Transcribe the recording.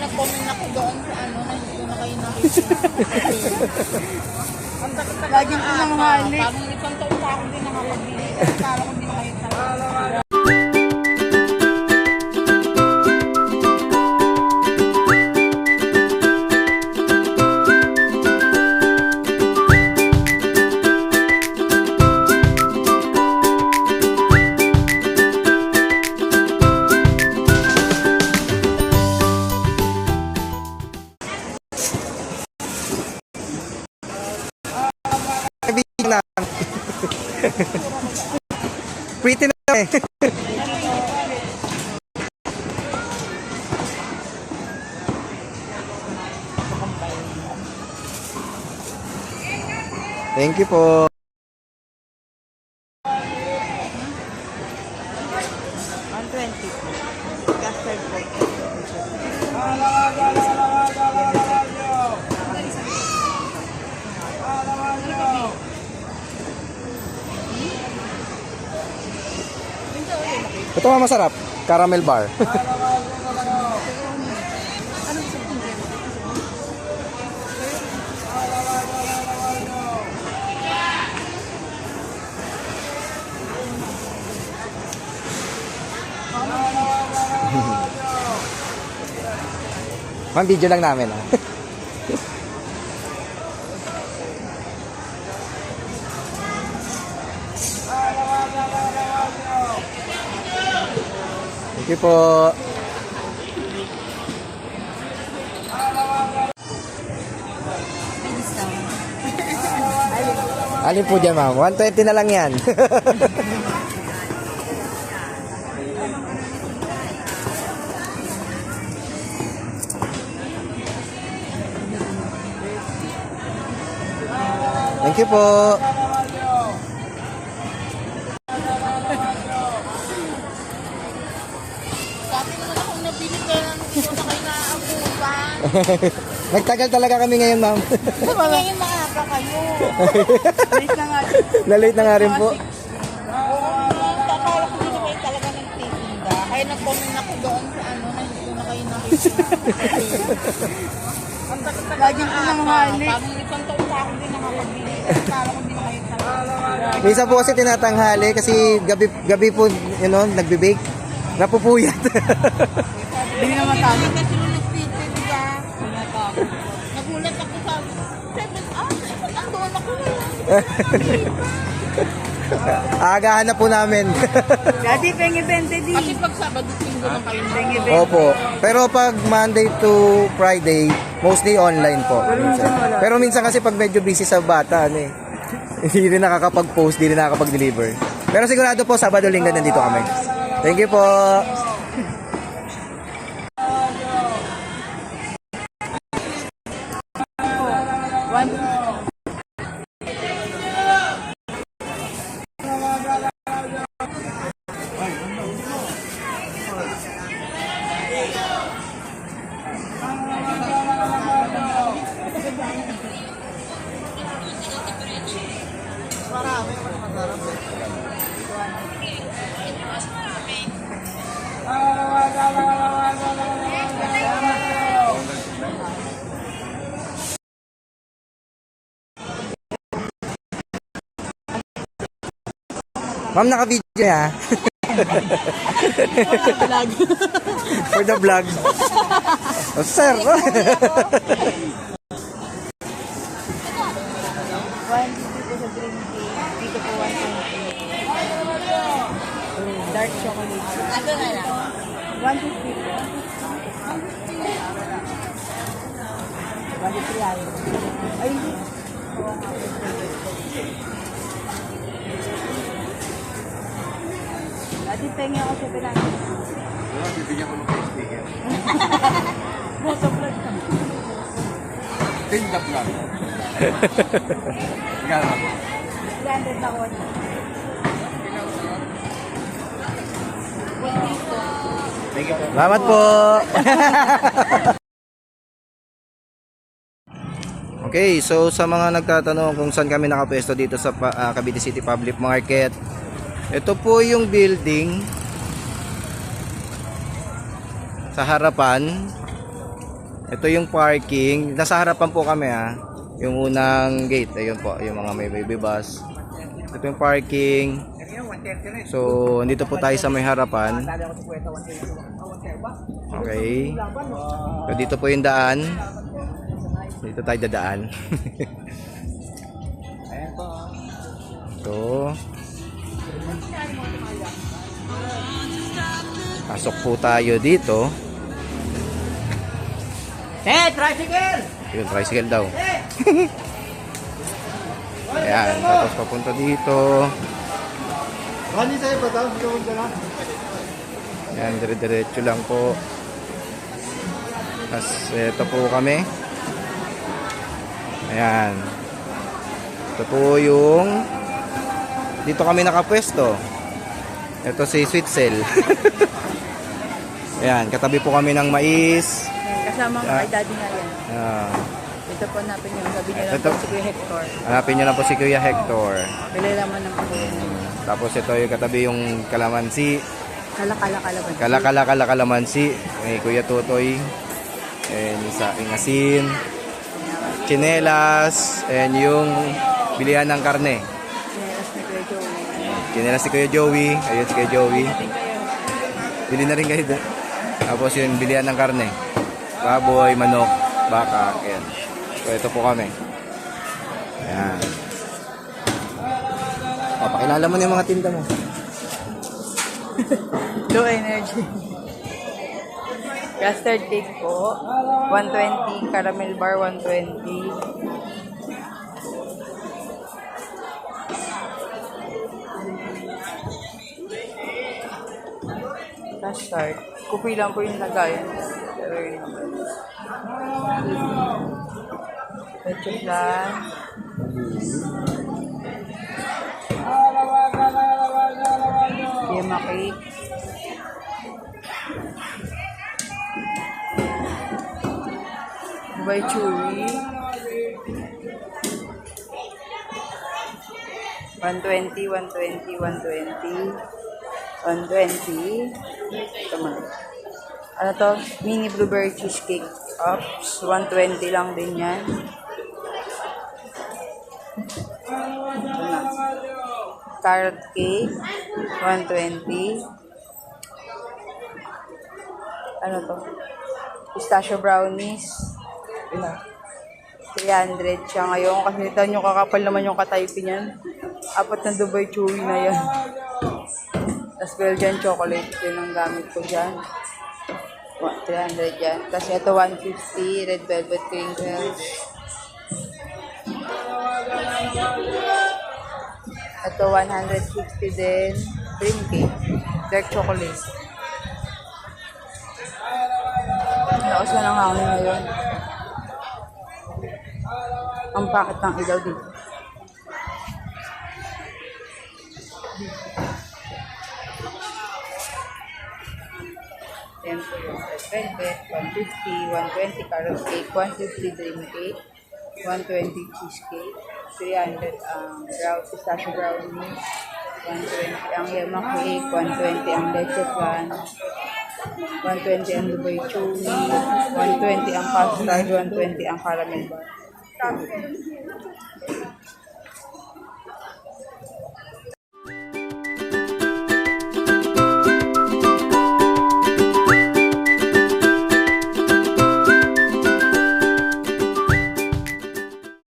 nag-comment ako doon sa ano, na hindi ko na kayo nakikita. Ang takot talaga Lagi ko nang hali. Parang isang taon pa ako din nakapag-bili. Kala ko din kayo talaga. Pretty na eh. Thank you po. Custard po. Ito nga masarap. Caramel bar. Ma'am, video lang namin ah. Thank you po. Alin po dyan, ma'am? 120 na lang yan. Thank you po. Dati naman akong nabili kaya hindi ko na kayo naaabutan. Nagtagal talaga kami ngayon, ma'am. Ngayon maaga kayo. Late na nga. Na-late na nga rin po. Akala ko din kayo talaga nagtitinda. Kaya nag-comment ako doon sa ano, na hindi ko na kayo nakikita. Ang takot talaga Lagi ko nang hali. Parang isang taon pa ako din nakapag-bili. Kala ko din kayo talaga. Minsan po kasi tinatanghali kasi gabi po, you know, nagbe-bake. Napupuyat. Hindi na matalo. Kasi nung nagtitinda, nagulat ako sa 7 andun ako Aagahan na po namin. Dati pengi-bente di. Kasi pag Sabado, Linggo na kayo Pengi-bente. Opo. Pero pag Monday to Friday, mostly online po. Minsan. Pero minsan kasi pag medyo busy sa bata, ano eh. Hindi rin nakakapag-post, hindi rin nakakapag-deliver. Pero sigurado po, Sabado, Linggo nandito kami. Thank you po. Ma'am, naka-video ya. For the vlog. Oh, sir. 150 po sa green tea. Dito po 120. Dark chocolate. Ano na lang? 150 po. 150 ayaw. Ay, hindi. Dati pengi ako sa pinangin. Bibigyan ko ng speaker. Boto vlog ka. Tinda vlog. Tingnan mo. 300 na ko. Salamat po. Okay, so sa mga nagtatanong kung saan kami nakapwesto dito sa Cavite City Public Market, ito po yung building sa harapan. Ito yung parking. Nasa harapan po kami ha. Yung unang gate. Ayun po. Yung mga may baby bus. Ito yung parking. So, dito po tayo sa may harapan. Okay. So, dito po yung daan. Dito tayo dadaan. So, pasok po tayo dito. Tricycle! Yung tricycle daw. Ayan, tapos papunta dito. Ayan, dire-diretso lang po. Tapos, ito po kami. Ayan. Ito po yung dito kami nakapwesto. Ito si Sweet Cell. Ayan, katabi po kami ng mais. Kasama ko kay daddy nga yan. Ito po hanapin nyo. Sabi nyo lang Ito. po si Kuya Hector. Hanapin nyo lang po si Kuya Hector. Pilalaman ng po. Tapos ito yung katabi yung kalamansi. Kala-kala-kala. Kalamansi. May Kuya Totoy. And sa asin. Chinelas. And yung bilihan ng karne. Chinelas ni Kuya Joey. Chinelas si Kuya Joey. Ayun si Kuya Joey. Bili na rin kayo doon. Tapos yung bilihan ng karne. Baboy, manok, baka. Ayan. So ito po kami. Ayan. O, pakilala mo na yung mga tinda mo. Low energy. Custard cake po. 120. Caramel bar, 120. Custard. Kupi lang po yung lagayan. Pero yun naman. Leche flan. Yema cake. Dubai chewy. 120, 120, 120. 120. Ito man. Ano to? Mini blueberry cheesecake. Ups. 120 lang din yan. Ito na. Carrot cake. 120. Ano to? Pistachio brownies. 300 siya ngayon. Kasi ito nyo kakapal naman yung kataypin yan. 4 na Dubai chewy na yan. Tapos Belgian chocolate. Yun ang gamit ko dyan. 300 yan. Tapos ito 150. Red velvet crinkles. Ito 160 din. Dream cake. Dark chocolate. Lakas na ng hangin ngayon. Ang pakit ng ilaw dito. Yan po yung red velvet. 150, 120 carrot cake, 150 dream cake, 120 cheesecake, 300 ang pistachio brownies, 120 ang yema cake, 120 ang leche flan, 120 ang Dubai chewy, 120 ang custard, 120 ang caramel bar.